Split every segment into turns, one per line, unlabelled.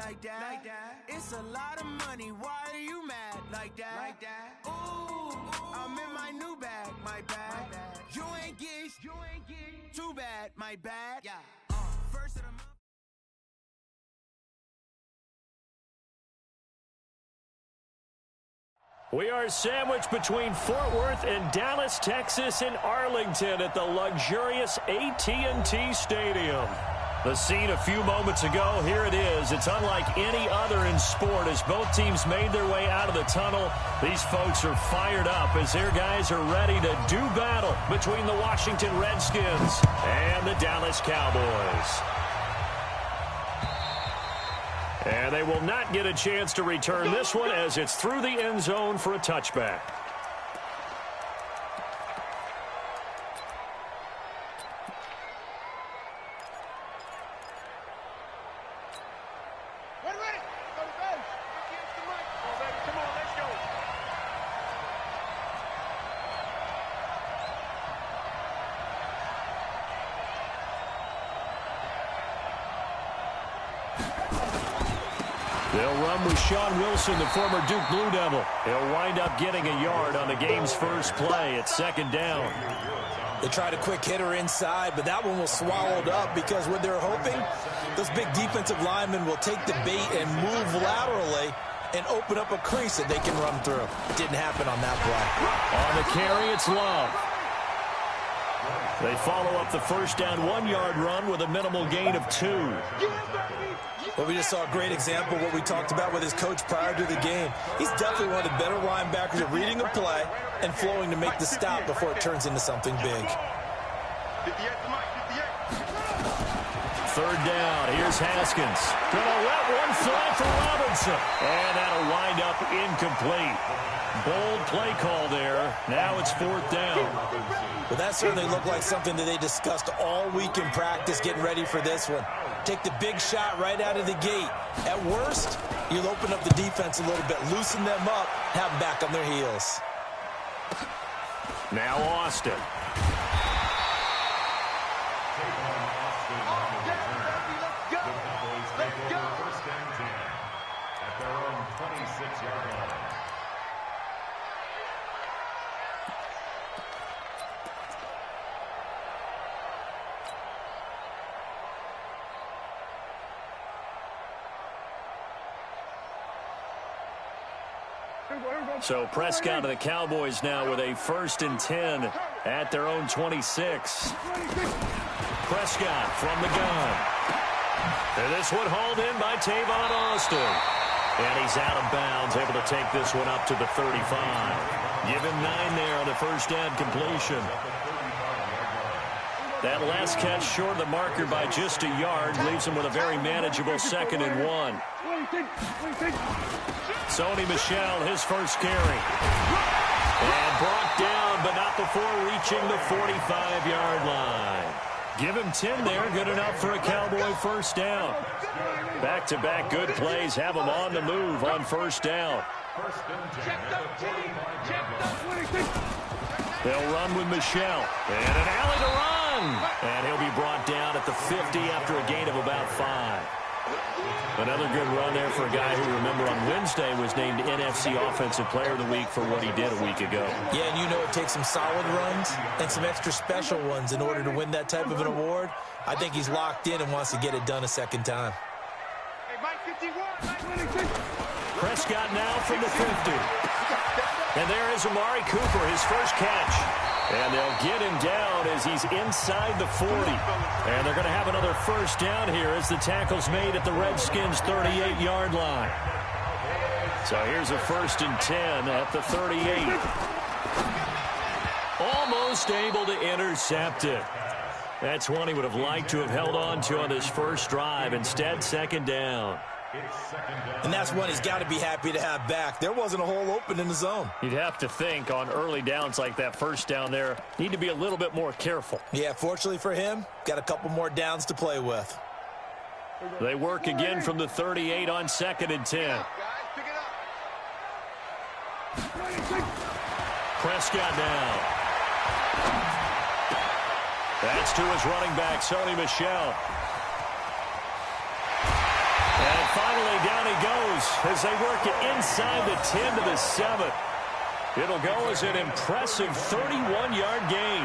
like that. It's a lot of money, why are you mad like that? Ooh, I'm in my new bag, my bad. You ain't get too bad, my bad. Yeah. First of the month.
We are sandwiched between Fort Worth and Dallas, Texas, and Arlington at the luxurious AT&T Stadium. The scene a few moments ago, here it is. It's unlike any other in sport as both teams made their way out of the tunnel. These folks are fired up as their guys are ready to do battle between the Washington Redskins and the Dallas Cowboys. And they will not get a chance to return this one as it's through the end zone for a touchback. They'll run with Sean Wilson, the former Duke Blue Devil. He'll wind up getting a yard on the game's first play at second down.
They tried a quick hitter inside, but that one was swallowed up because what they're hoping, those big defensive linemen will take the bait and move laterally and open up a crease that they can run through. Didn't happen on that play.
On the carry, it's Love. They follow up the first down 1-yard run with a minimal gain of 2.
Well, we just saw a great example of what we talked about with his coach prior to the game. He's definitely one of the better linebackers at reading a play and flowing to make the stop before it turns into something big.
Third down, here's Haskins. Gonna let one fly for Robinson. And that'll wind up incomplete. Bold play call there. Now it's fourth down.
Well, that certainly looked like something that they discussed all week in practice getting ready for this one. Take the big shot right out of the gate. At worst, you'll open up the defense a little bit, loosen them up, have them back on their heels.
Now Austin. So Prescott of the Cowboys now with a 1st and 10 at their own 26. Prescott from the gun. And this one hauled in by Tavon Austin. And he's out of bounds, able to take this one up to the 35. Give him 9 there on the first down completion. That last catch short of the marker by just a yard leaves him with a very manageable 2nd and 1. Sony Michel, his first carry. And brought down, but not before reaching the 45-yard line. Give him 10 there, good enough for a Cowboy first down. Back-to-back good plays have him on the move on first down. They'll run with Michel. And an alley to run. And he'll be brought down at the 50 after a gain of about 5. Another good run there for a guy who, remember, on Wednesday was named NFC Offensive Player of the Week for what he did a week ago.
Yeah, and you know it takes some solid runs and some extra special ones in order to win that type of an award. I think he's locked in and wants to get it done a second time.
Prescott now from the 50. And there is Amari Cooper, his first catch. And they'll get him down as he's inside the 40. And they're going to have another first down here as the tackle's made at the Redskins' 38-yard line. So here's a 1st and 10 at the 38. Almost able to intercept it. That's one he would have liked to have held on to on his first drive. Instead, second down.
And that's one he's got to be happy to have back. There wasn't a hole open in the zone.
You'd have to think on early downs like that first down there, need to be a little bit more careful.
Yeah, fortunately for him, got a couple more downs to play with.
They work again from the 38 on 2nd and 10. Prescott now. That's to his running back, Sony Michel. And finally down he goes as they work it inside the 10 to the 7. It'll go as an impressive 31-yard gain.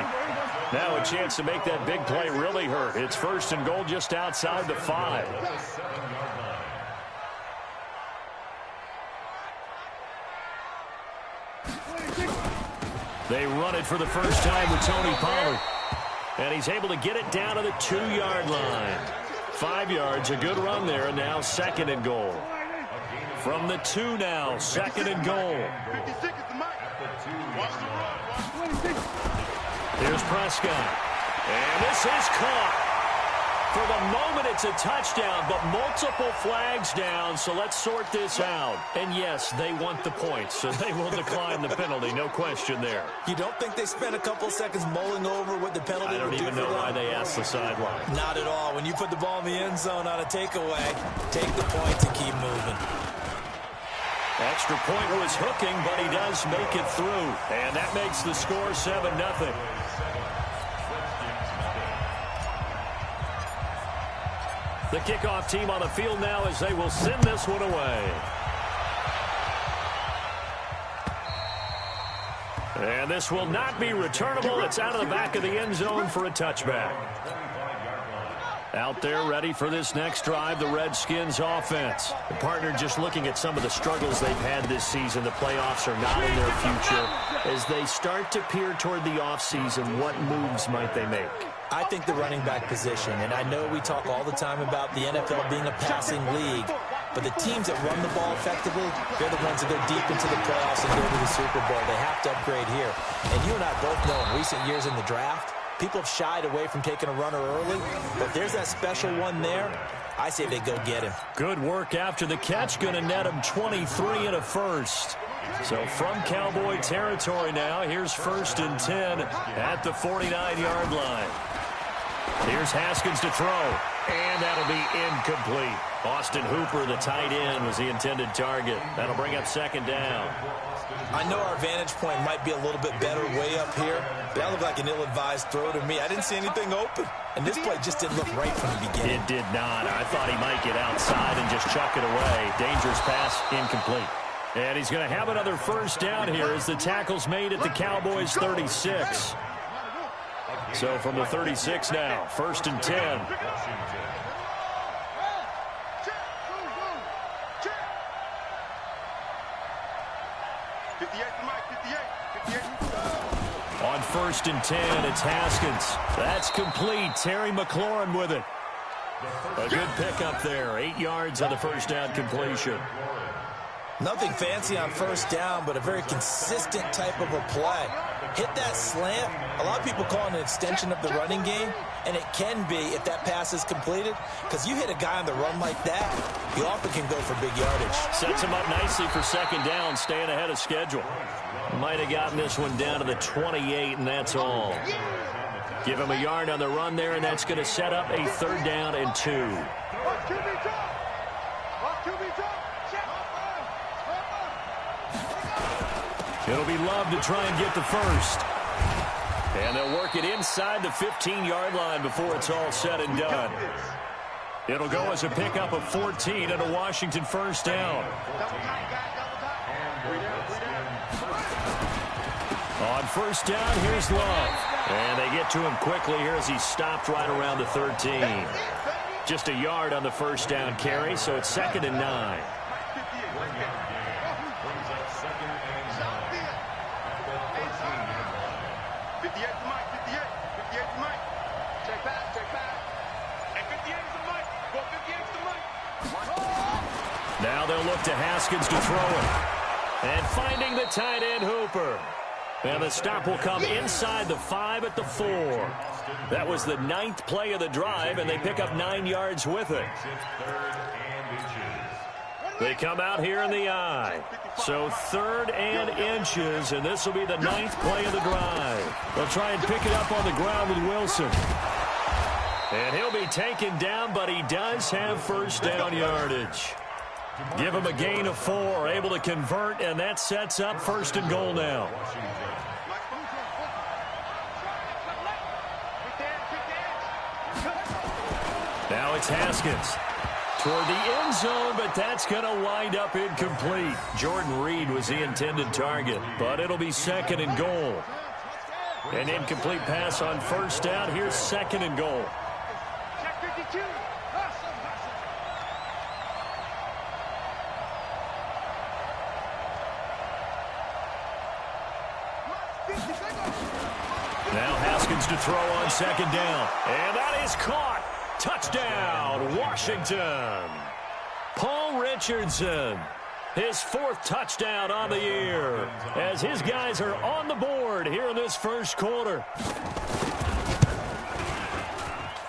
Now a chance to make that big play really hurt. It's first and goal just outside the 5. They run it for the first time with Tony Pollard. And he's able to get it down to the 2-yard line. 5 yards, a good run there, and now second and goal. From the 2 now, second and goal. Here's Prescott. And this is caught. For the moment, it's a touchdown, but multiple flags down, so let's sort this out. And yes, they want the points, so they will decline the penalty, no question there.
You don't think they spent a couple seconds mulling over what the penalty
I don't even know why they asked the sideline.
Not at all. When you put the ball in the end zone on a takeaway, take the points and keep moving.
Extra point was hooking, but he does make it through. And that makes the score 7-0. The kickoff team on the field now as they will send this one away. And this will not be returnable. It's out of the back of the end zone for a touchback. Out there ready for this next drive, the Redskins offense. The partner just looking at some of the struggles they've had this season. The playoffs are not in their future. As they start to peer toward the offseason, what moves might they make?
I think the running back position, and I know we talk all the time about the NFL being a passing league, but the teams that run the ball effectively, they're the ones that go deep into the playoffs and go to the Super Bowl. They have to upgrade here. And you and I both know in recent years in the draft, people have shied away from taking a runner early, but there's that special one there. I say they go get him.
Good work after the catch. Going to net him 23 and a first. So from Cowboy territory now, here's first and 10 at the 49-yard line. Here's Haskins to throw, and that'll be incomplete. Austin Hooper, the tight end, was the intended target. That'll bring up second down.
I know our vantage point might be a little bit better way up here, but that looked like an ill-advised throw to me. I didn't see anything open, and this play just didn't look right from the beginning.
It did not. I thought he might get outside and just chuck it away. Dangerous pass, incomplete. And he's going to have another first down here as the tackle's made at the Cowboys' 36. So from the 36 now, first and 10. On first and 10, it's Haskins. That's complete. Terry McLaurin with it. A good pickup there. 8 yards on the first down completion.
Nothing fancy on first down, but a very consistent type of a play. Hit that slant. A lot of people call it an extension of the running game, and it can be if that pass is completed, because you hit a guy on the run like that, you often can go for big yardage.
Sets him up nicely for second down, staying ahead of schedule. Might have gotten this one down to the 28, and that's all. Give him a yard on the run there, and that's going to set up a third down and 2. It'll be Love to try and get the first. And they'll work it inside the 15-yard line before it's all said and done. It'll go as a pickup of 14 and a Washington first down. On first down, here's Love. And they get to him quickly here as he's stopped right around the 13. Just a yard on the first down carry, so it's second and 9. Now they'll look to Haskins to throw it. And finding the tight end, Hooper. And the stop will come inside the 5 at the 4. That was the 9th play of the drive, and they pick up 9 yards with it. They come out here in the I. So 3rd and inches, and this will be the 9th play of the drive. They'll try and pick it up on the ground with Wilson. And he'll be taken down, but he does have first down yardage. Give him a gain of 4, able to convert, and that sets up first and goal now. Now it's Haskins. toward the end zone, but that's going to wind up incomplete. Jordan Reed was the intended target, but it'll be 2nd and goal. An incomplete pass on first down. Here's 2nd and goal. Now Haskins to throw on 2nd down. And that is caught. Touchdown, Washington. Paul Richardson, his 4th touchdown on the year, as his guys are on the board here in this first quarter.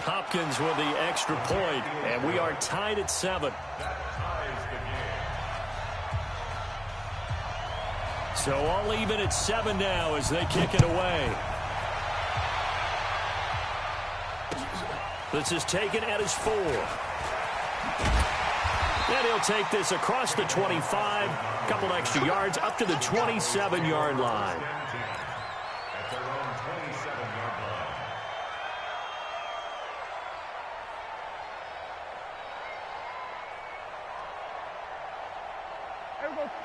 Hopkins with the extra point, and we are tied at 7. So all even at 7 now as they kick it away. This is taken at his 4. And he'll take this across the 25, a couple extra yards, up to the 27-yard line.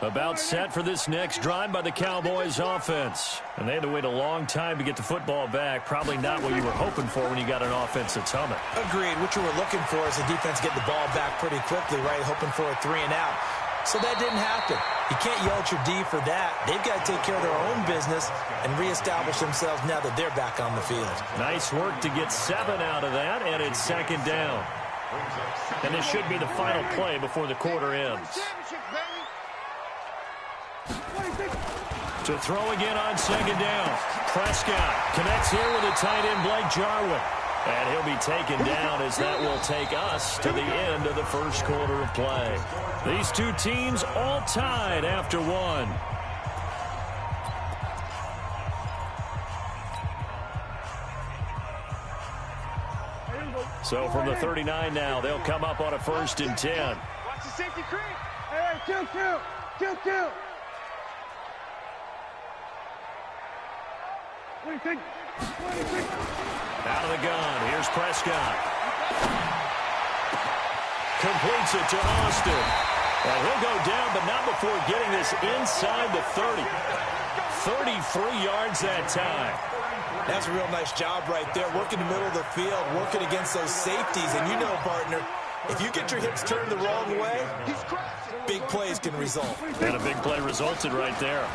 About set for this next drive by the Cowboys offense. And they had to wait a long time to get the football back. Probably not what you were hoping for when you got an offense that's humming.
Agreed. What you were looking for is the defense getting the ball back pretty quickly, right? Hoping for a 3 and out. So that didn't happen. You can't yell at your D for that. They've got to take care of their own business and reestablish themselves now that they're back on the field.
Nice work to get 7 out of that, and it's 2nd down. And this should be the final play before the quarter ends. To throw again on 2nd down. Prescott connects here with a tight end, Blake Jarwin. And he'll be taken down as that will take us to the end of the first quarter of play. These two teams all tied after 1. So from the 39 now, they'll come up on a 1st and 10.
Watch the safety creep. Hey, kill. What do you think?
Out of the gun. Here's Prescott. Completes it to Austin. And he'll go down, but not before getting this inside the 30. 33 yards that time.
That's a real nice job right there. Working the middle of the field, working against those safeties. And you know, partner, if you get your hips turned the wrong way, big plays can result.
And a big play resulted right there.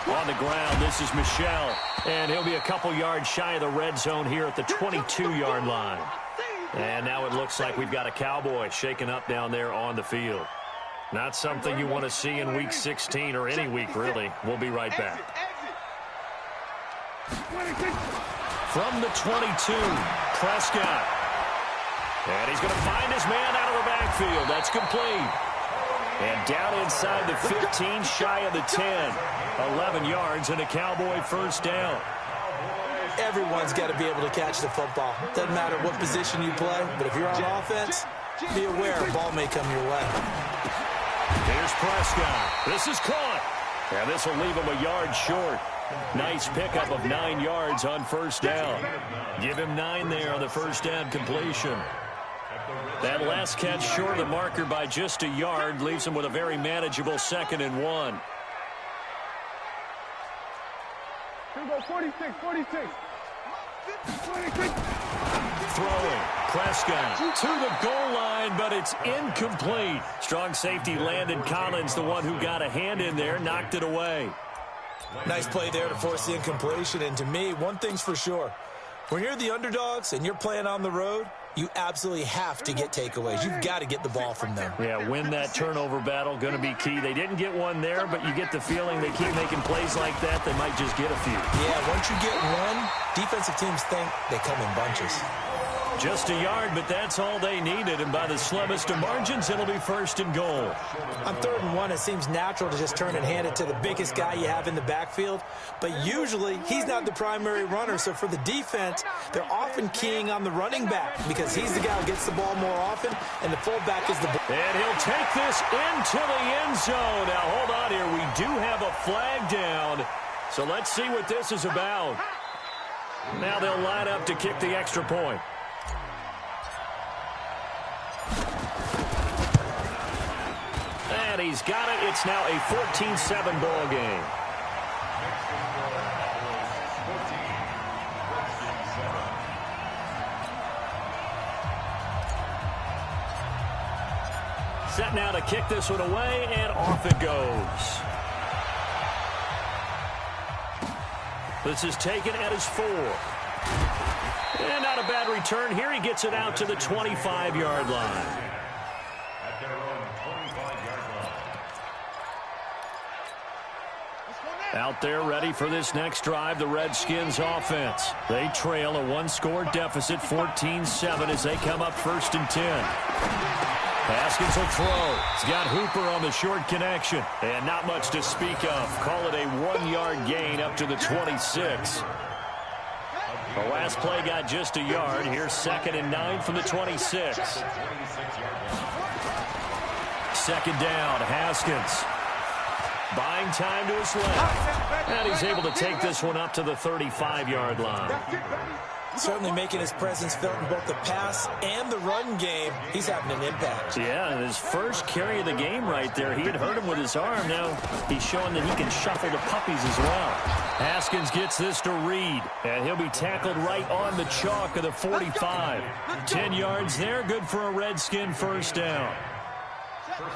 On the ground, this is Michel. And he'll be a couple yards shy of the red zone here at the 22-yard line. And now it looks like we've got a Cowboy shaken up down there on the field. Not something you want to see in Week 16 or any week, really. We'll be right back. From the 22, Prescott. And he's going to find his man out of the backfield. That's complete. And down inside the 15, shy of the 10. 11 yards and a Cowboy first down.
Everyone's got to be able to catch the football. Doesn't matter what position you play, but if you're on offense, be aware a ball may come your way.
Here's Prescott. This is caught. And this will leave him a yard short. Nice pickup of 9 yards on first down. Give him 9 there on the first down completion. That last catch short of the marker by just a yard leaves him with a very manageable 2nd and 1.
Here we go, 46.
Throwing. Prescott to the goal line, but it's incomplete. Strong safety Landon Collins, the one who got a hand in there, knocked it away.
Nice play there to force the incompletion. And to me, one thing's for sure. When you're the underdogs and you're playing on the road, you absolutely have to get takeaways. You've got to get the ball from them.
Yeah, win that turnover battle, going to be key. They didn't get one there, but you get the feeling they keep making plays like that, they might just get a few.
Yeah, once you get one, defensive teams think they come in bunches.
Just a yard, but that's all they needed, and by the slimmest of margins, it'll be 1st and goal.
On 3rd and 1, it seems natural to just turn and hand it to the biggest guy you have in the backfield, but usually he's not the primary runner, so for the defense, they're often keying on the running back because he's the guy who gets the ball more often, and the fullback is the...
And he'll take this into the end zone. Now, hold on here. We do have a flag down, so let's see what this is about. Now they'll line up to kick the extra point. And he's got it. It's now a 14-7 ball game. Set now to kick this one away, and off it goes. This is taken at his 4. And not a bad return here. He gets it out to the 25-yard line.
At their own 25-yard line.
Out there ready for this next drive, the Redskins offense. They trail a one-score deficit, 14-7, as they come up 1st and 10. Haskins will throw. He's got Hooper on the short connection. And not much to speak of. Call it a 1-yard gain up to the 26. The last play got just a yard. Here's 2nd and 9 from the 26. 2nd down, Haskins. Buying time to his left. And he's able to take this one up to the 35-yard line.
Certainly making his presence felt in both the pass and the run game. He's having an impact.
Yeah, his first carry of the game right there. He had hurt him with his arm. Now he's showing that he can shuffle the puppies as well. Haskins gets this to Reed, and he'll be tackled right on the chalk of the 45. 10 yards there, good for a Redskin first down.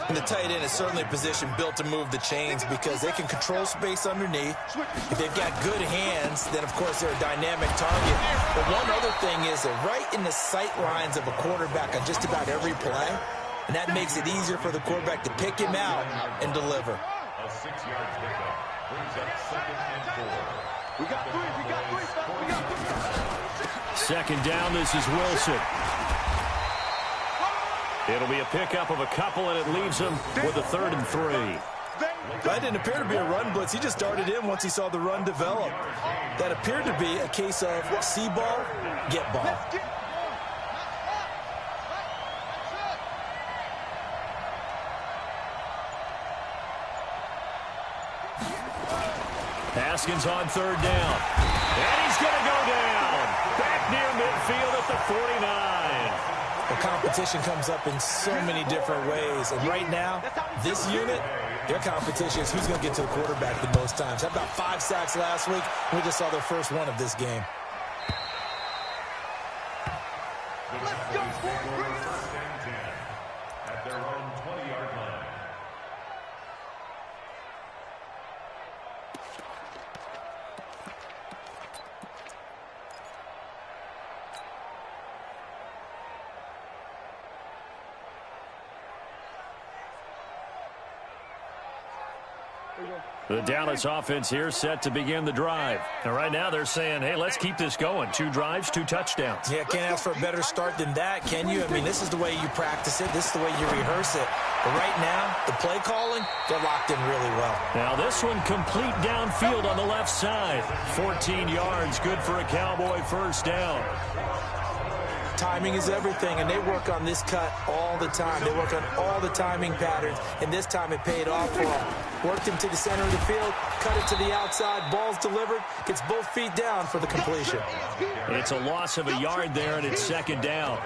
And the tight end is certainly a position built to move the chains because they can control space underneath. If they've got good hands, then, of course, they're a dynamic target. But one other thing is they're right in the sight lines of a quarterback on just about every play, and that makes it easier for the quarterback to pick him out and deliver.
A 6-yard pickup brings up 2nd and 4.
We got 3. We got 3. We got 3.
2nd down, this is Wilson. It'll be a pickup of a couple, and it leaves him with a 3rd and 3.
That didn't appear to be a run blitz. He just darted in once he saw the run develop. That appeared to be a case of see ball, get ball.
Haskins on 3rd down. And he's going to go down. Back near midfield at the 49.
The competition comes up in so many different ways. And right now, this unit, their competition is who's going to get to the quarterback the most times. Had about 5 sacks last week. We just saw their first one of this game.
Let's go, boys.
At their own 20-yard line.
The Dallas offense here set to begin the drive. And right now they're saying, hey, let's keep this going. 2 drives, 2 touchdowns.
Yeah, can't ask for a better start than that, can you? I mean, this is the way you practice it. This is the way you rehearse it. But right now, the play calling, they're locked in really well.
Now this one complete downfield on the left side. 14 yards, good for a Cowboy first down.
Timing is everything, and they work on this cut all the time. They work on all the timing patterns, and this time it paid off for them. Worked him to the center of the field, cut it to the outside, ball's delivered, gets both feet down for the completion.
It's a loss of a yard there, and it's 2nd down.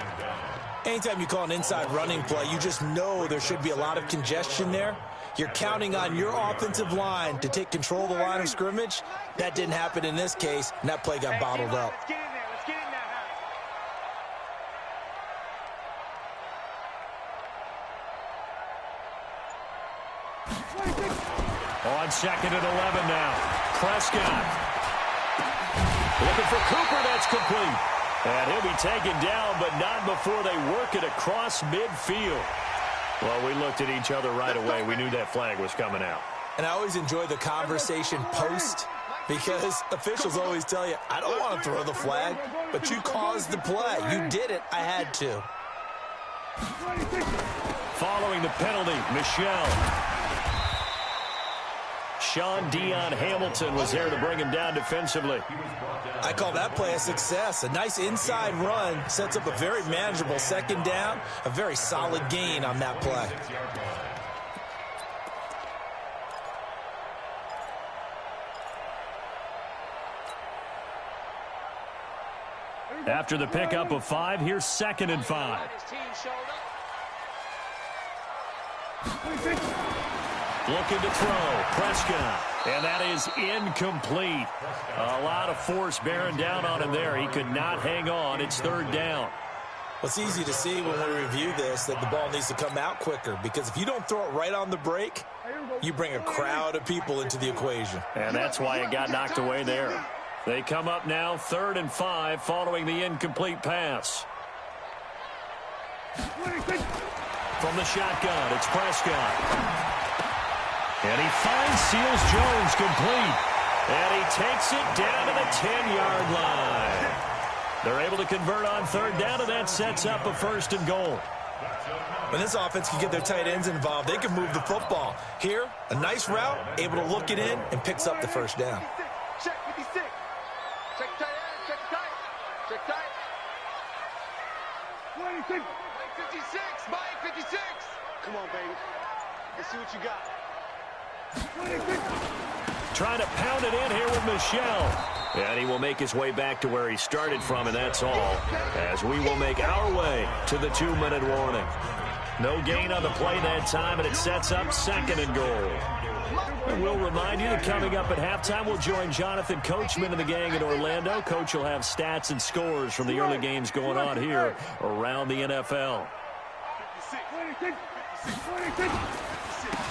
Anytime you call an inside running play, you just know there should be a lot of congestion there. You're counting on your offensive line to take control of the line of scrimmage. That didn't happen in this case, and that play got bottled up.
On 2nd and 11 now. Prescott. Looking for Cooper. That's complete. And he'll be taken down, but not before they work it across midfield. Well, we looked at each other right away. We knew that flag was coming out.
And I always enjoy the conversation post because officials always tell you, I don't want to throw the flag, but you caused the play. You did it. I had to.
Following the penalty, Michelle. Sean Dion Hamilton was there to bring him down defensively.
I call that play a success. A nice inside run sets up a very manageable 2nd down, a very solid gain on that play.
After the pickup of 5, here's 2nd and 5. Looking to throw. Prescott. And that is incomplete. A lot of force bearing down on him there. He could not hang on. It's third down.
Well, it's easy to see when we review this that the ball needs to come out quicker, because if you don't throw it right on the break, you bring a crowd of people into the equation.
And that's why it got knocked away there. They come up now 3rd and 5 following the incomplete pass. From the shotgun, it's Prescott. And he finds Seals Jones complete. And he takes it down to the 10-yard line. They're able to convert on 3rd down, and that sets up a 1st and goal.
When this offense can get their tight ends involved, they can move the football. Here, a nice route, able to look it in, and picks up the 1st down.
Check 56. Check tight end. Check tight. Check tight. 26. Mike 56. Mike 56. Come on, baby. Let's see what you got. 26.
Trying to pound it in here with Michel. And he will make his way back to where he started from, and that's all, as we will make our way to the 2-minute warning. No gain on the play that time, and it sets up 2nd and goal. And we'll remind you that coming up at halftime, we'll join Jonathan Coachman and the gang in Orlando. Coach will have stats and scores from the early games going on here around the NFL.
26.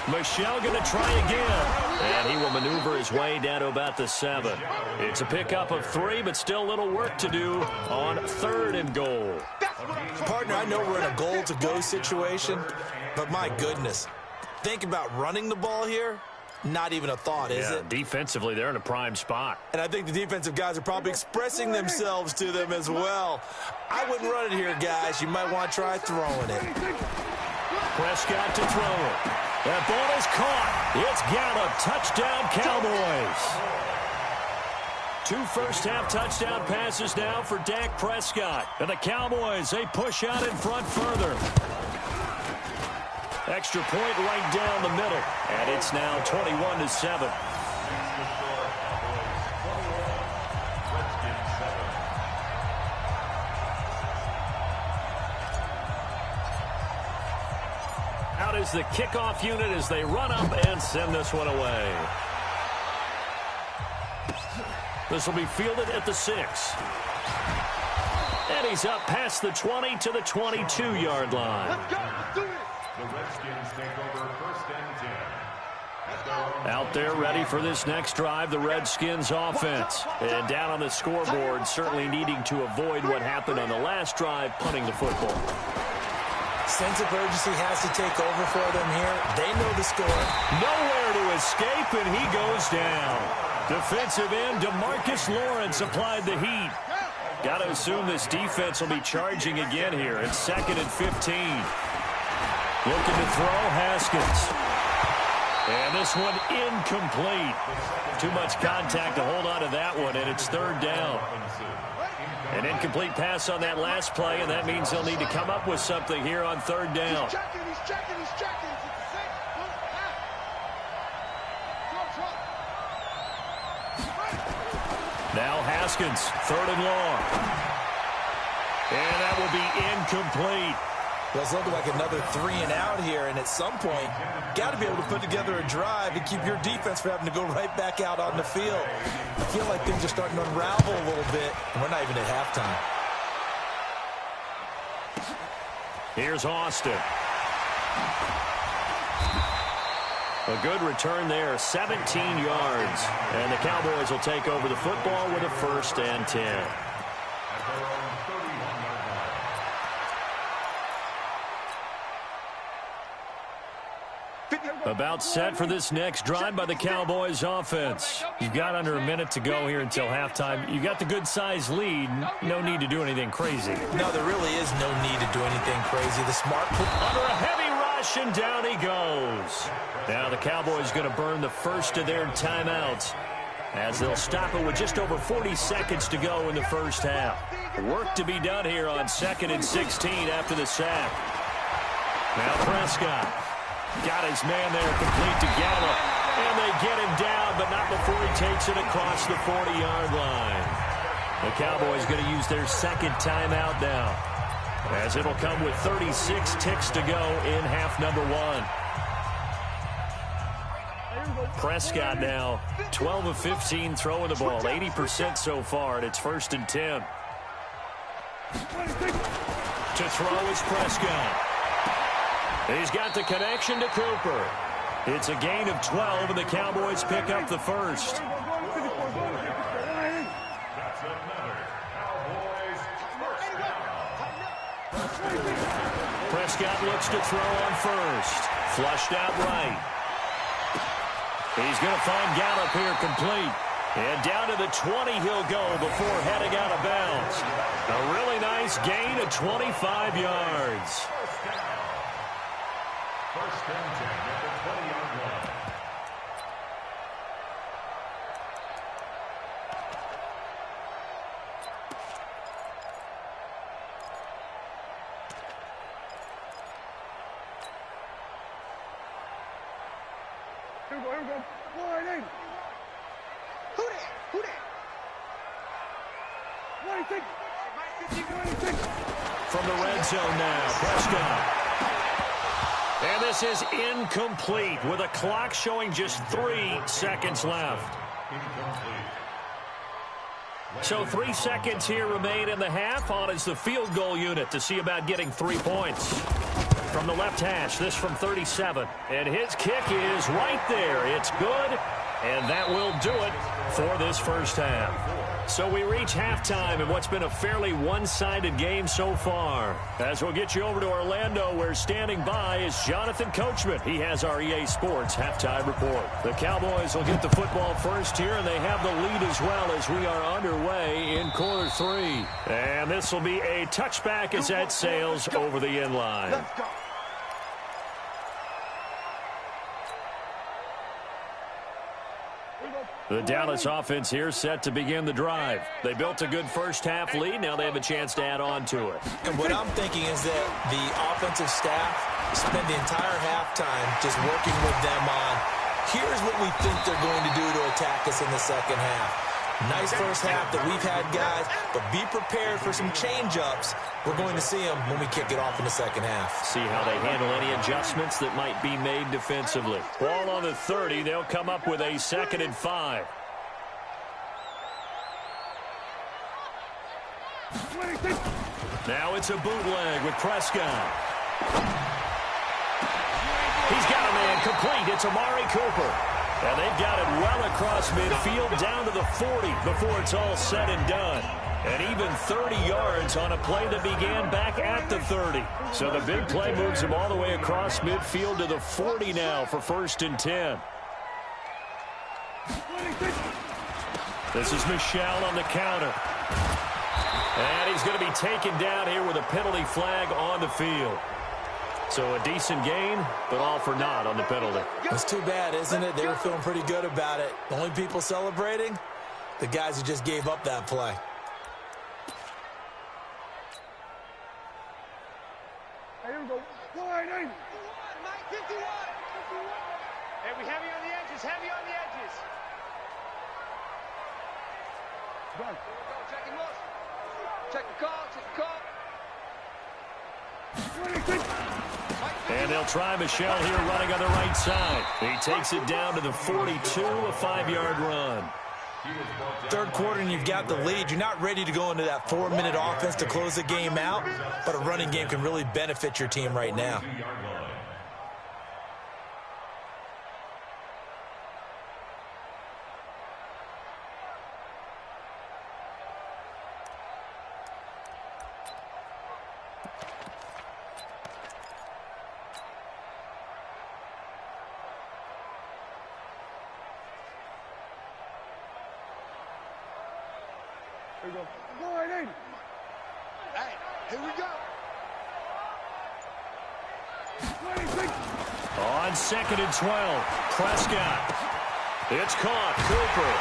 Michel going to try again, and he will maneuver his way down to about the 7. It's a pickup of 3, but still a little work to do on 3rd and goal.
Partner, I know we're in a goal-to-go situation, but my goodness, think about running the ball here. Not even a thought, is it?
Defensively, they're in a prime spot.
And I think the defensive guys are probably expressing themselves to them as well. I wouldn't run it here, guys. You might want to try throwing it.
Prescott to throw it. That ball is caught. It's Gallup. Touchdown, Cowboys. 2 first-half touchdown passes now for Dak Prescott. And the Cowboys, they push out in front further. Extra point right down the middle. And it's now 21-7. Out is the kickoff unit as they run up and send this one away. This will be fielded at the 6. And he's up past the 20 to the 22-yard line.
Let's go. Let's do it.
The Redskins take over 1st and 10.
Out there ready for this next drive, the Redskins offense. And down on the scoreboard, certainly needing to avoid what happened on the last drive, punting the football.
Sense of urgency has to take over for them here. They know the score.
Nowhere to escape, and he goes down. Defensive end DeMarcus Lawrence applied the heat. Got to assume this defense will be charging again here. It's 2nd and 15. Looking to throw, Haskins. And this one incomplete. Too much contact to hold on to that one, and it's 3rd down. An incomplete pass on that last play, and that means they'll need to come up with something here on 3rd down.
He's checking. It's the 6.
Now Haskins, 3rd and long. And that will be incomplete.
Well, it's looking like another 3 and out here, and at some point, got to be able to put together a drive and keep your defense from having to go right back out on the field. I feel like things are starting to unravel a little bit, and we're not even at halftime.
Here's Austin. A good return there, 17 yards. And the Cowboys will take over the football with a 1st and 10. About set for this next drive by the Cowboys offense. You've got under a minute to go here until halftime. You've got the good-sized lead. No need to do anything crazy.
No, there really is no need to do anything crazy. The smart...
Under a heavy rush, and down he goes. Now the Cowboys going to burn the first of their timeouts, as they'll stop it with just over 40 seconds to go in the first half. Work to be done here on 2nd and 16 after the sack. Now Prescott. Got his man there complete to Gallup. And they get him down, but not before he takes it across the 40-yard line. The Cowboys going to use their 2nd timeout now, as it'll come with 36 ticks to go in half number 1. Prescott now 12 of 15 throwing the ball, 80% so far, and it's 1st and 10. To throw is Prescott. He's got the connection to Cooper. It's a gain of 12, and the Cowboys pick up the first.
That's another Cowboys first down.
Prescott looks to throw on first. Flushed out right. He's going to find Gallup here complete. And down to the 20 he'll go before heading out of bounds. A really nice gain of 25 yards.
First and 10 at the 20-yard line.
Here we go. Line in. Who that?
From the red zone now, Prescott. And this is incomplete with a clock showing just 3 seconds left. So 3 seconds here remain in the half. On is the field goal unit to see about getting 3 points. From the left hash, this from 37. And his kick is right there. It's good, and that will do it for this first half. So we reach halftime in what's been a fairly one-sided game so far. As we'll get you over to Orlando, where standing by is Jonathan Coachman. He has our EA Sports halftime report. The Cowboys will get the football first here, and they have the lead as well as we are underway in quarter 3. And this will be a touchback as that sails over the end line.
Let's go.
The Dallas offense here set to begin the drive. They built a good first-half lead. Now they have a chance to add on to it.
And what I'm thinking is that the offensive staff spend the entire halftime just working with them on, here's what we think they're going to do to attack us in the second half. Nice first half that we've had, guys, but be prepared for some change-ups. We're going to see them when we kick it off in the second half.
See how they handle any adjustments that might be made defensively. Ball on the 30. They'll come up with a 2nd and 5. Now it's a bootleg with Prescott. He's got a man complete. It's Amari Cooper. And they've got it well across midfield down to the 40 before it's all said and done. And even 30 yards on a play that began back at the 30. So the big play moves him all the way across midfield to the 40 now for 1st and 10. This is Michel on the counter. And he's going to be taken down here with a penalty flag on the field. So a decent gain, but all for naught on the penalty.
It's too bad, isn't it? They were feeling pretty good about it. The only people celebrating, the guys who just gave up that play.
Here we go. Line in. 51. Hey, we heavy on the edges. Heavy on the edges. Go. Checking loss. Check the call. Check the call.
And they'll try Michel here running on the right side. He takes it down to the 42, a 5-yard run.
Third quarter and you've got the lead. You're not ready to go into that 4-minute offense to close the game out, but a running game can really benefit your team right now.
Here we go. Line in. Hey, here we go. 26.
On 2nd and 12, Prescott. It's caught, Cooper.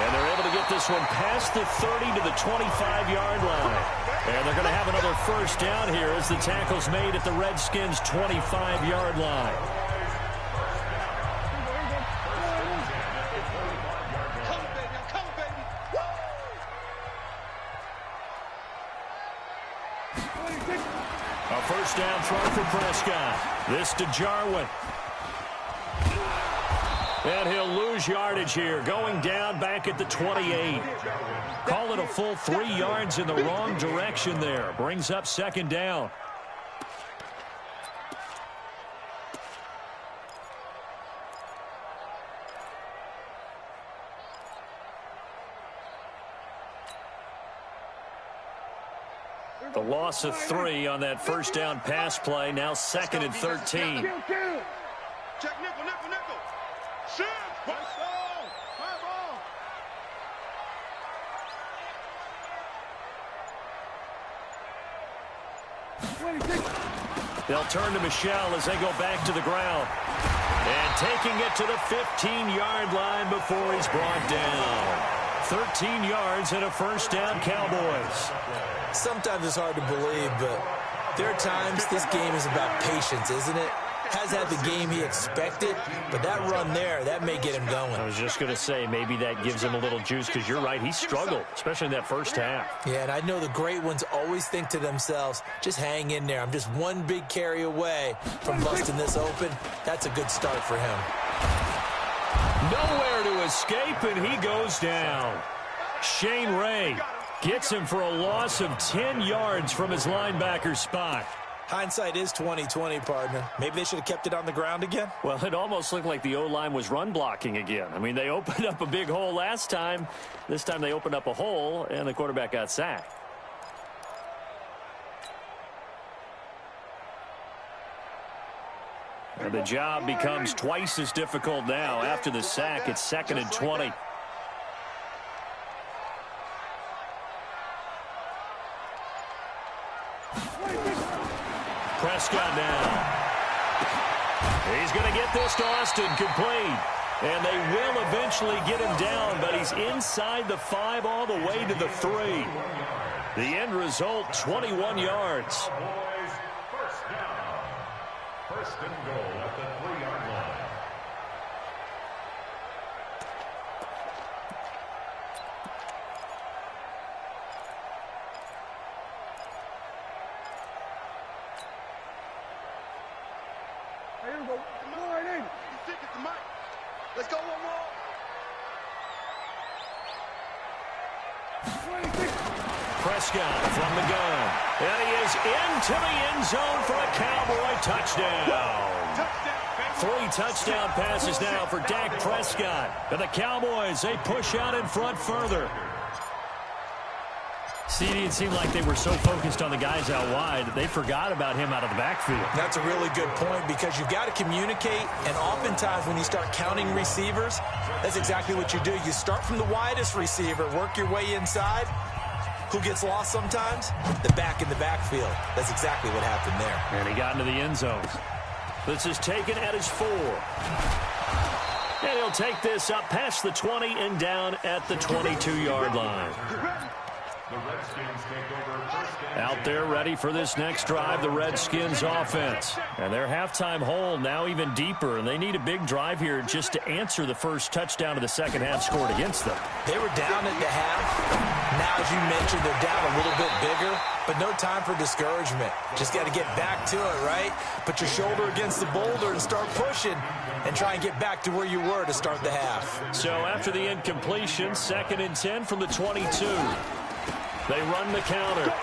And they're able to get this one past the 30 to the 25-yard line. And they're going to have another first down here as the tackle's made at the Redskins' 25-yard line. A first down throw for Prescott. This to Jarwin. And he'll lose yardage here, going down back at the 28. Call it a full 3 yards in the wrong direction there. Brings up second down. The loss of 3 on that first down pass play. Now 2nd and 13.
Check nickel, nickel, nickel. Shoot. First down. Fire ball.
They'll turn to Michelle as they go back to the ground. And taking it to the 15-yard line before he's brought down. 13 yards and a first down, Cowboys.
Sometimes it's hard to believe, but there are times this game is about patience, isn't it? Has had the game he expected, but that run there, that may get him going.
I was just going to say, maybe that gives him a little juice, because you're right, he struggled, especially in that first half.
Yeah, and I know the great ones always think to themselves, just hang in there. I'm just one big carry away from busting this open. That's a good start for him.
Nowhere to escape, and he goes down. Shane Ray gets him for a loss of 10 yards from his linebacker spot.
Hindsight is 20/20, partner. Maybe they should have kept it on the ground again.
Well, it almost looked like the O-line was run blocking again. I mean, they opened up a big hole last time. This time they opened up a hole, and the quarterback got sacked. And the job becomes twice as difficult now. After the sack, it's 2nd and 20. Prescott now. He's going to get this to Austin, complete. And they will eventually get him down, but he's inside the 5 all the way to the 3. The end result, 21 yards.
First down. First and goal at the 3-yard line.
Here we go. Come on, in. Stick it to Mike. Let's go one more. 26.
Prescott from the gun. And he is into the end zone for a Cowboy touchdown. 3 touchdown passes now for Dak Prescott. And the Cowboys, they push out in front further. CD, it seemed like they were so focused on the guys out wide that they forgot about him out of the backfield.
That's a really good point, because you've got to communicate, and oftentimes when you start counting receivers, that's exactly what you do. You start from the widest receiver, work your way inside. Who gets lost sometimes? The back in the backfield. That's exactly what happened there.
And he got into the end zone. This is taken at his 4. And he'll take this up past the 20 and down at the 22-yard line.
The Redskins take over first and
Out there ready for this next drive, the Redskins offense. And their halftime hole now even deeper, and they need a big drive here just to answer the first touchdown of the second half scored against them.
They were down at the half. Now, as you mentioned, they're down a little bit bigger, but no time for discouragement. Just got to get back to it, right? Put your shoulder against the boulder and start pushing and try and get back to where you were to start the half.
So after the incompletion, 2nd and 10 from the 22. They run the counter.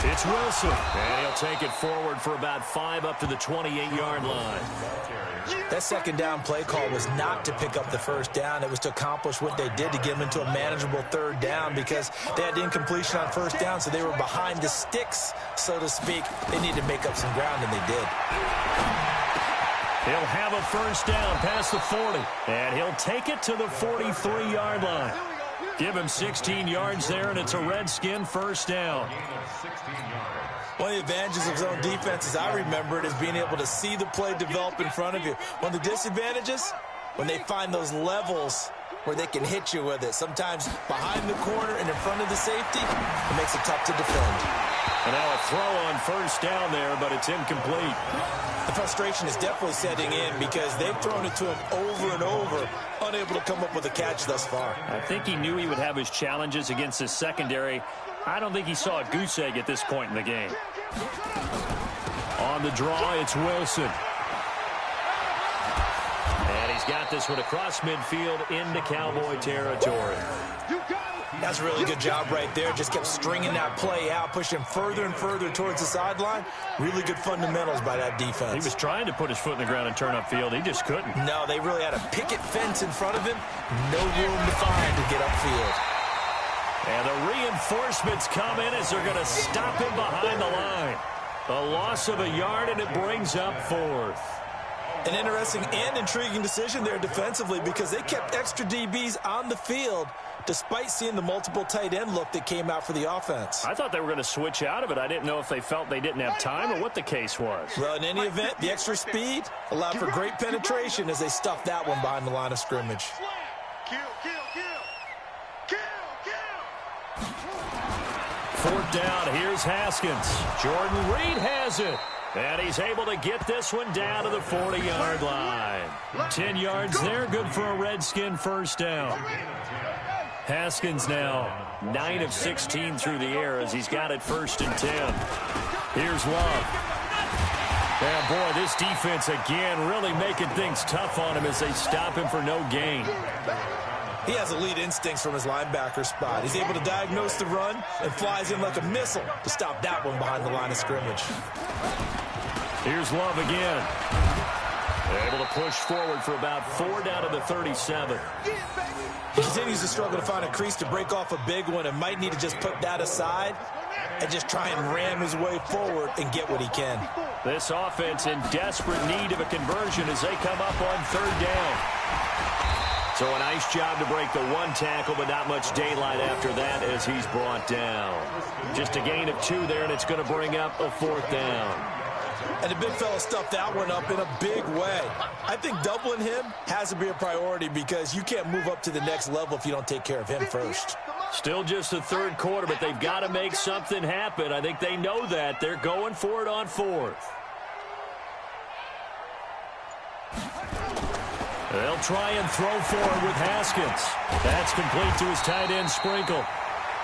It's Wilson. And he'll take it forward for about 5 up to the 28-yard line.
That second down play call was not to pick up the first down. It was to accomplish what they did to get them into a manageable 3rd down, because they had incompletion on first down, so they were behind the sticks, so to speak. They needed to make up some ground, and they did.
He'll have a first down past the 40, and he'll take it to the 43-yard line. Give him 16 yards there, and it's a Redskin first down.
One of the advantages of zone defenses, I remember it, is being able to see the play develop in front of you. One of the disadvantages, when they find those levels where they can hit you with it. Sometimes behind the corner and in front of the safety, it makes it tough to defend.
And now a throw on first down there, but it's incomplete.
The frustration is definitely setting in, because they've thrown it to him over and over, unable to come up with a catch thus far.
I think he knew he would have his challenges against his secondary. I don't think he saw a goose egg at this point in the game. On the draw, it's Wilson. And he's He's got this one across midfield into Cowboy territory.
That's a really good job right there. Just kept stringing that play out, pushing further and further towards the sideline. Really good fundamentals by that defense.
He was trying to put his foot in the ground and turn upfield. He just couldn't.
No, they really had a picket fence in front of him. No room to find to get upfield.
And the reinforcements come in as they're going to stop him behind the line. A loss of a yard, and it brings up fourth.
An interesting and intriguing decision there defensively because they kept extra DBs on the field despite seeing the multiple tight end look that came out for the offense.
I thought they were going to switch out of it. I didn't know if they felt they didn't have time or what the case was.
Well, in any event, the extra speed allowed for great penetration as they stuffed that one behind the line of scrimmage.
Fourth down, here's Haskins. Jordan Reed has it. And he's able to get this one down to the 40-yard line. 10 yards there, good for a Redskin first down. Haskins now 9 of 16 through the air as he's got it 1st and 10. Here's Love. And boy, this defense again really making things tough on him as they stop him for no gain.
He has elite instincts from his linebacker spot. He's able to diagnose the run and flies in like a missile to stop that one behind the line of scrimmage.
Here's Love again. Able to push forward for about 4 down to the 37.
He continues to struggle to find a crease to break off a big one and might need to just put that aside and just try and ram his way forward and get what he can.
This offense in desperate need of a conversion as they come up on 3rd down. So a nice job to break the one tackle, but not much daylight after that as he's brought down. Just a gain of 2 there, and it's going to bring up a 4th down.
And the big fella stuffed that one up in a big way. I think doubling him has to be a priority because you can't move up to the next level if you don't take care of him first.
Still just the 3rd quarter, but they've got to make something happen. I think they know that. They're going for it on 4th. They'll try and throw forward with Haskins. That's complete to his tight end Sprinkle.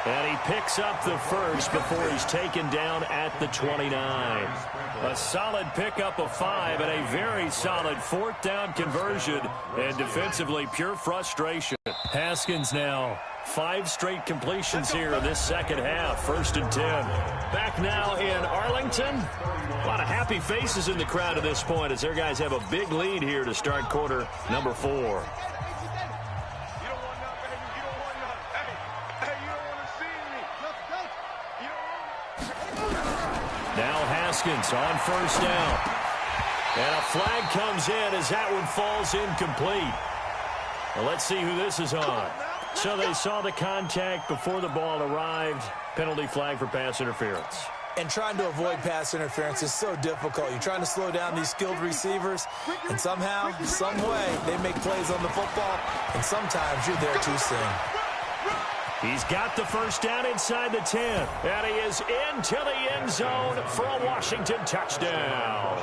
And he picks up the first before he's taken down at the 29. A solid pickup of 5 and a very solid 4th down conversion. And defensively, pure frustration. Haskins now 5 straight completions here in this second half. 1st and 10. Back now in Arlington. A lot of happy faces in the crowd at this point as their guys have a big lead here to start quarter number 4. Now Haskins on 1st down. And a flag comes in as that one falls incomplete. Well, let's see who this is on. So they saw the contact before the ball arrived. Penalty flag for pass interference.
And trying to avoid pass interference is so difficult. You're trying to slow down these skilled receivers, and somehow, some way, they make plays on the football, and sometimes you're there too soon.
He's got the 1st down inside the 10. And he is into the end zone for a Washington touchdown.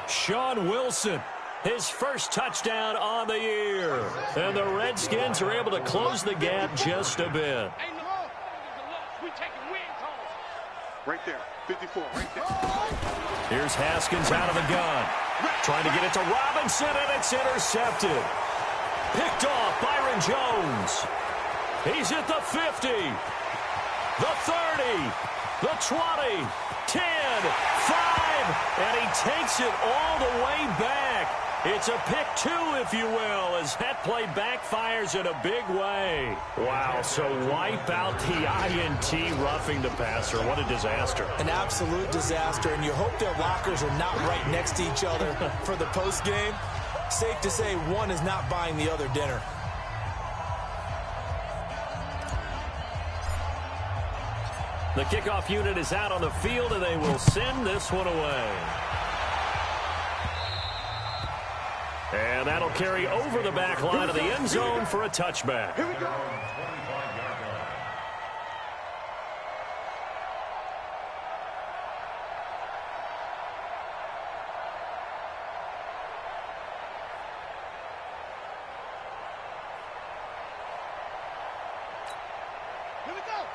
Sean Wilson, his 1st touchdown on the year. And the Redskins are able to close the gap just a bit.
Right there, 54, right there.
Here's Haskins out of the gun. Trying to get it to Robinson, and it's intercepted. Picked off Byron Jones. He's at the 50, the 30, the 20, 10, 5, and he takes it all the way back. It's a pick 2, if you will, as that play backfires in a big way. Wow, so wipe out the INT roughing the passer. What a disaster.
An absolute disaster, and you hope their lockers are not right next to each other for the postgame. Safe to say one is not buying the other dinner.
The kickoff unit is out on the field, and they will send this one away. And that'll carry over the back line of the end zone for a touchback.
Here we go.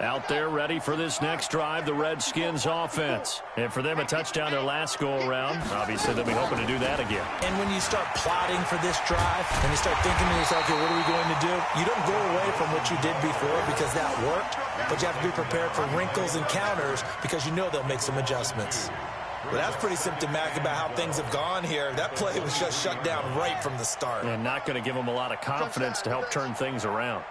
Out there ready for this next drive, the Redskins offense. And for them, a touchdown their last go-around. Obviously, they'll be hoping to do that again.
And when you start plotting for this drive, and you start thinking to yourself, okay, what are we going to do? You don't go away from what you did before because that worked, but you have to be prepared for wrinkles and counters because you know they'll make some adjustments. Well, that's pretty symptomatic about how things have gone here. That play was just shut down right from the start.
And not going to give them a lot of confidence to help turn things around.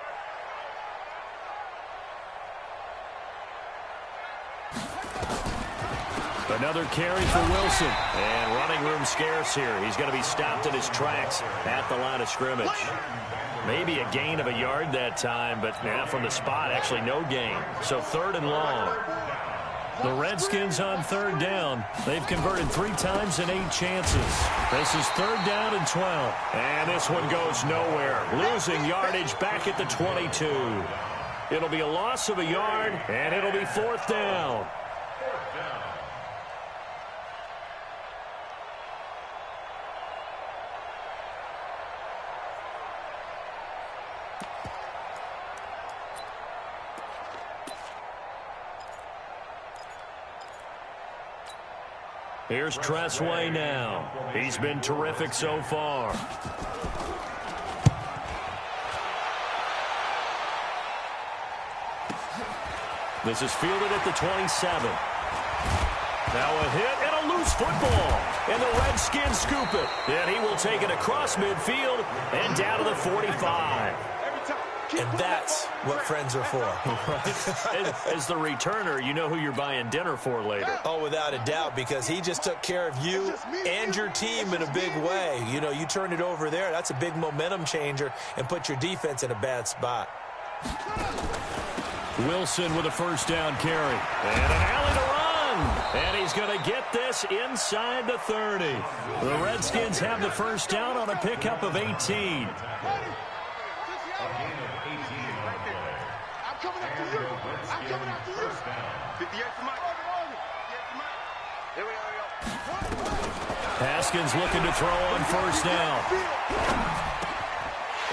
Another carry for Wilson. And running room scarce here. He's going to be stopped in his tracks at the line of scrimmage. Maybe a gain of a yard that time, but from the spot, actually no gain. So 3rd and long. The Redskins on 3rd down. They've converted 3 times in 8 chances. This is 3rd down and 12. And this one goes nowhere. Losing yardage back at the 22. It'll be a loss of a yard, and it'll be 4th down. Here's Tressway now. He's been terrific so far. This is fielded at the 27. Now a hit and a loose football. And the Redskins scoop it. And he will take it across midfield and down to the 45.
And that's what friends are for.
Right. As the returner, you know who you're buying dinner for later.
Oh, without a doubt, because he just took care of you and your team in a big way. You know, you turn it over there. That's a big momentum changer and put your defense in a bad spot.
Wilson with a 1st down carry. And an alley to run. And he's going to get this inside the 30. The Redskins have the 1st down on a pickup of 18. Haskins looking to throw on 1st down.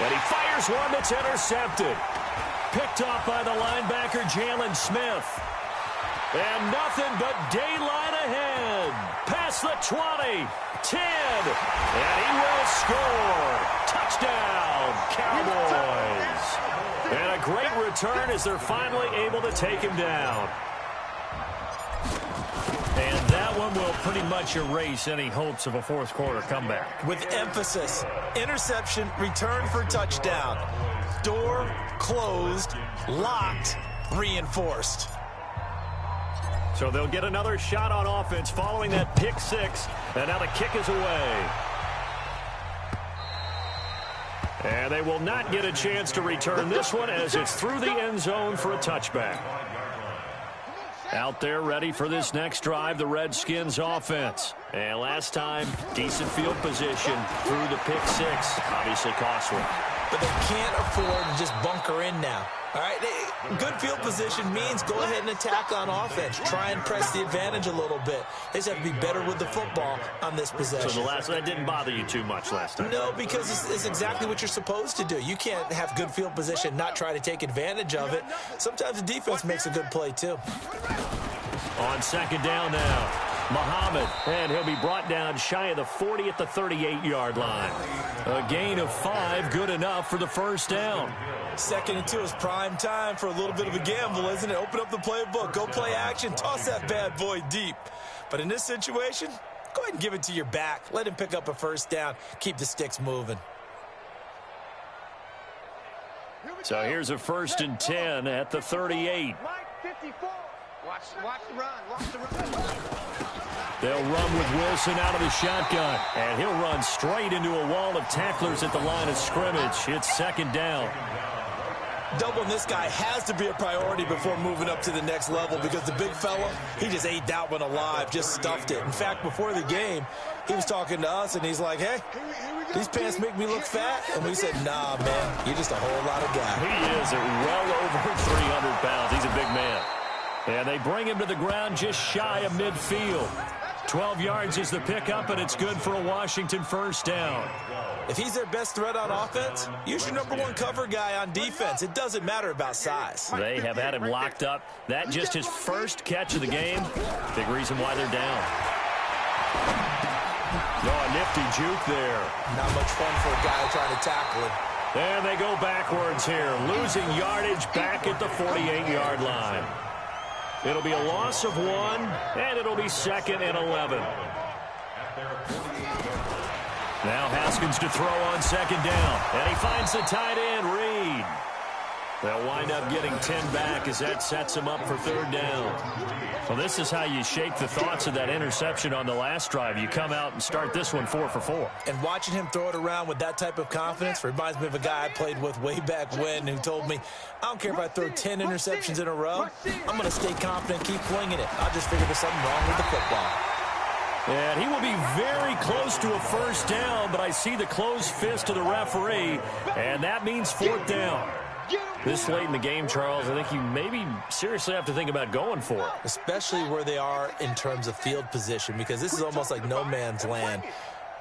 And he fires one that's intercepted. Picked off by the linebacker, Jalen Smith. And nothing but daylight ahead. Past the 20, 10, and he will score. Touchdown, Cowboys. And a great return as they're finally able to take him down. And that one will pretty much erase any hopes of a 4th quarter comeback.
With emphasis, interception, return for touchdown. Door closed, locked, reinforced.
So they'll get another shot on offense following that pick 6. And now the kick is away. And they will not get a chance to return this one as it's through the end zone for a touchback. Out there ready for this next drive, the Redskins offense. And last time, decent field position through the pick 6. Obviously costly.
But they can't afford to just bunker in now. All right, good field position means go ahead and attack on offense. Try and press the advantage a little bit. They just have to be better with the football on this possession.
So that didn't bother you too much last time?
No, because it's exactly what you're supposed to do. You can't have good field position, not try to take advantage of it. Sometimes the defense makes a good play, too.
On 2nd down now, Muhammad, and he'll be brought down shy of the 40 at the 38-yard line. A gain of 5, good enough for the 1st down.
2nd and 2 is prime time for a little bit of a gamble, isn't it? Open up the playbook, go play action, toss that bad boy deep. But in this situation, go ahead and give it to your back. Let him pick up a 1st down. Keep the sticks moving.
So here's a 1st and 10 at the 38.
Watch the run. Watch the run.
They'll run with Wilson out of the shotgun. And he'll run straight into a wall of tacklers at the line of scrimmage. It's 2nd down.
Doubling this guy has to be a priority before moving up to the next level because the big fella, he just ate that one alive, just stuffed it. In fact, before the game, he was talking to us, and he's like, hey, these pants make me look fat. And we said, nah, man, you're just a whole lot of guy.
He is at well over 300 pounds. He's a big man. And they bring him to the ground just shy of midfield. 12 yards is the pickup, and it's good for a Washington first down.
If he's their best threat on offense, use your #1 cover guy on defense. It doesn't matter about size.
They have had him locked up. That just his first catch of the game. Big reason why they're down. Oh, a nifty juke there.
Not much fun for a guy trying to tackle him.
And they go backwards here, losing yardage back at the 48-yard line. It'll be a loss of 1, and it'll be 2nd and 11. Now Haskins to throw on 2nd down, and he finds the tight end, Reed. They'll wind up getting 10 back as that sets him up for 3rd down. Well, this is how you shake the thoughts of that interception on the last drive. You come out and start this one 4 for 4.
And watching him throw it around with that type of confidence reminds me of a guy I played with way back when who told me, I don't care if I throw 10 interceptions in a row. I'm going to stay confident, keep flinging it. I'll just figure there's something wrong with the football.
And he will be very close to a first down, but I see the closed fist of the referee, and that means 4th down. This late in the game, Charles, I think you maybe seriously have to think about going for it.
Especially where they are in terms of field position, because this is almost like no man's land.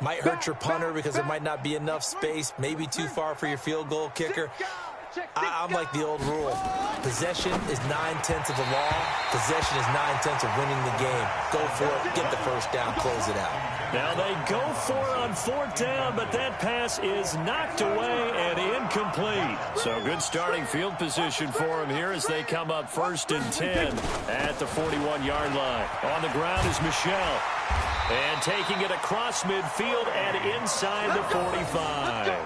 Might hurt your punter because there might not be enough space, maybe too far for your field goal kicker. I'm like the old rule. Possession is 9/10 of the law. Possession is 9/10 of winning the game. Go for it, get the first down, close it out.
Now they go for it on 4th down, but that pass is knocked away and incomplete. So good starting field position for him here as they come up 1st and 10 at the 41-yard line. On the ground is Michel. And taking it across midfield and inside the 45.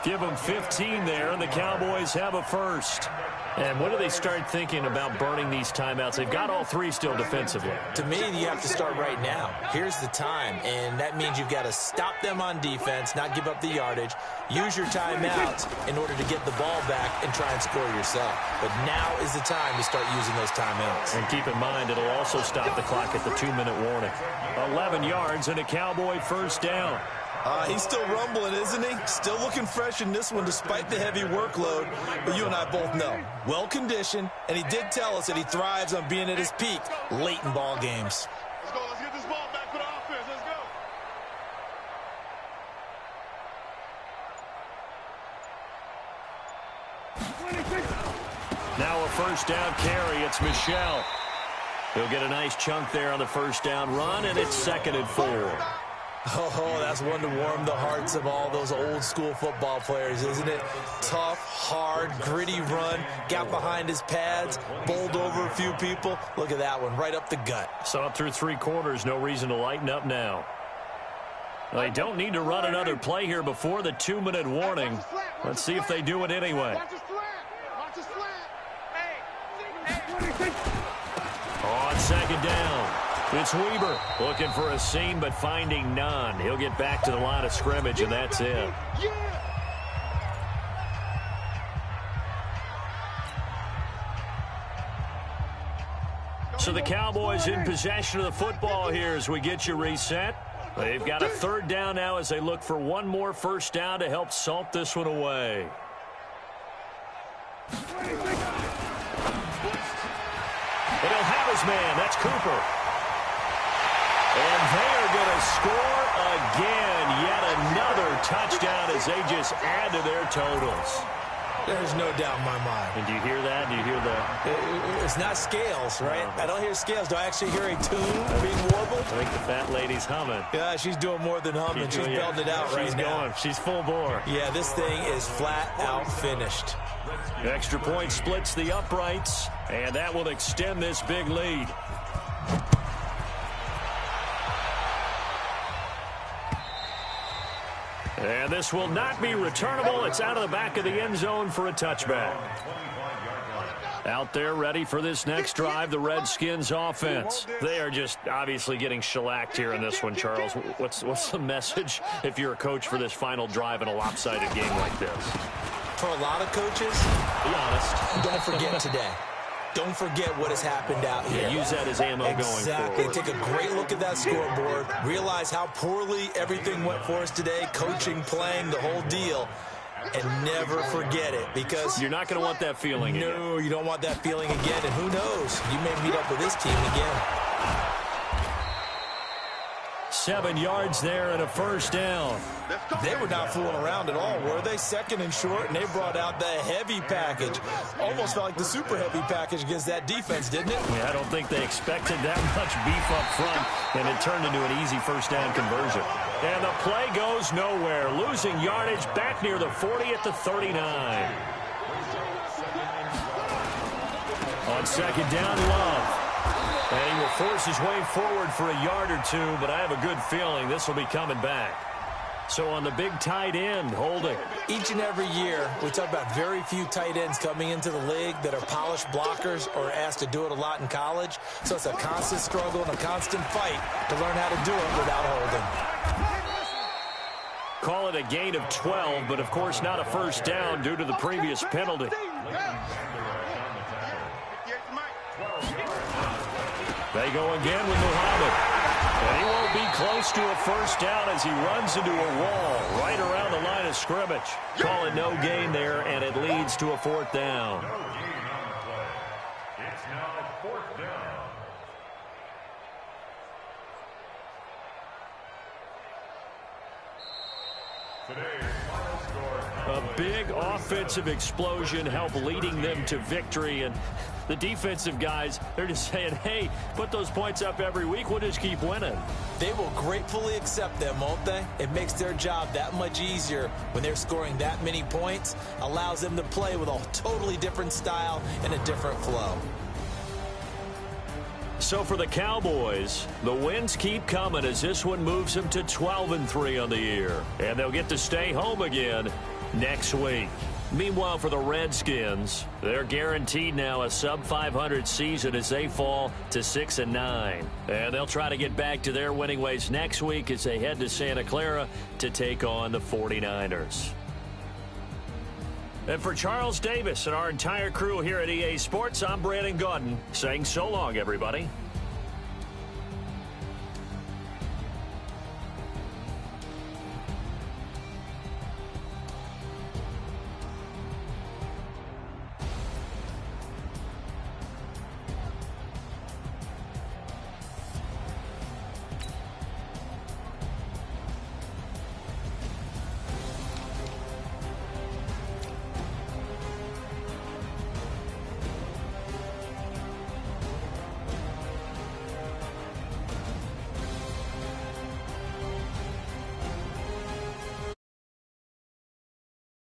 Give them 15 there, and the Cowboys have a first. And when do they start thinking about burning these timeouts? They've got all 3 still defensively.
To me, you have to start right now. Here's the time, and that means you've got to stop them on defense, not give up the yardage, use your timeouts in order to get the ball back and try and score yourself. But now is the time to start using those timeouts.
And keep in mind, it'll also stop the clock at the 2-minute warning. 11 yards and a Cowboy first down.
He's still rumbling, isn't he? Still looking fresh in this one despite the heavy workload. But you and I both know, well-conditioned, and he did tell us that he thrives on being at his peak late in ball games.
Let's go. Let's get this ball back for the offense. Let's go.
Now a first down carry. It's Michel. He'll get a nice chunk there on the first down run, and it's 2nd and 4.
Oh, that's one to warm the hearts of all those old-school football players, isn't it? Tough, hard, gritty run, got behind his pads, bowled over a few people. Look at that one, right up the gut.
So up through 3 quarters, no reason to lighten up now. They don't need to run another play here before the 2-minute warning. Let's see if they do it anyway. On 2nd down. It's Weber looking for a seam but finding none. He'll get back to the line of scrimmage, and that's it. So the Cowboys in possession of the football here as we get you reset. They've got a 3rd down now as they look for one more first down to help salt this one away. And he'll have his man. That's Cooper. And they are going to score again. Yet another touchdown as they just add to their totals.
There's no doubt in my mind.
And do you hear that? Do you hear the...
It's not scales, right? I don't hear scales. Do I actually hear a tune being warbled?
I think the fat lady's humming.
Yeah, she's doing more than humming. She's belting it out right now.
She's going. She's full bore.
Yeah, this thing is flat out finished.
Extra point splits the uprights, and that will extend this big lead. And this will not be returnable. It's out of the back of the end zone for a touchback. Out there ready for this next drive, the Redskins offense. They are just obviously getting shellacked here in this one, Charles. What's the message if you're a coach for this final drive in a lopsided game like this?
For a lot of coaches, be honest, don't forget today. Don't forget what has happened out here.
Yeah, use that as ammo going forward.
Exactly. Take a great look at that scoreboard. Realize how poorly everything went for us today. Coaching, playing, the whole deal. And never forget it, because
you're not going to want that feeling again.
No, you don't want that feeling again. And who knows? You may meet up with this team again.
7 yards there and a first down.
They were not fooling around at all, were they? Second and short, and they brought out the heavy package. Almost felt like the super heavy package against that defense, didn't it?
Yeah, I don't think they expected that much beef up front, and it turned into an easy first down conversion. And the play goes nowhere, losing yardage back near the 40 at the 39. On second down, Love. And he will force his way forward for a yard or two, but I have a good feeling this will be coming back. So on the big tight end, holding.
Each and every year, we talk about very few tight ends coming into the league that are polished blockers or asked to do it a lot in college. So it's a constant struggle and a constant fight to learn how to do it without holding.
Call it a gain of 12, but of course not a first down due to the previous penalty. They go again with Muhammad. And he won't be close to a first down as he runs into a wall right around the line of scrimmage. Call it no gain there, and it leads to a fourth down.
No gain on the play. It's now fourth down. Today's final score.
A big offensive explosion helped leading them to victory, and the defensive guys, they're just saying, hey, put those points up every week, we'll just keep winning.
They will gratefully accept them, won't they? It makes their job that much easier when they're scoring that many points, allows them to play with a totally different style and a different flow.
So for the Cowboys, the wins keep coming as this one moves them to 12-3 on the year, and they'll get to stay home again next week. Meanwhile, for the Redskins, they're guaranteed now a sub-500 season as they fall to 6-9. And they'll try to get back to their winning ways next week as they head to Santa Clara to take on the 49ers. And for Charles Davis and our entire crew here at EA Sports, I'm Brandon Gaudin saying so long, everybody.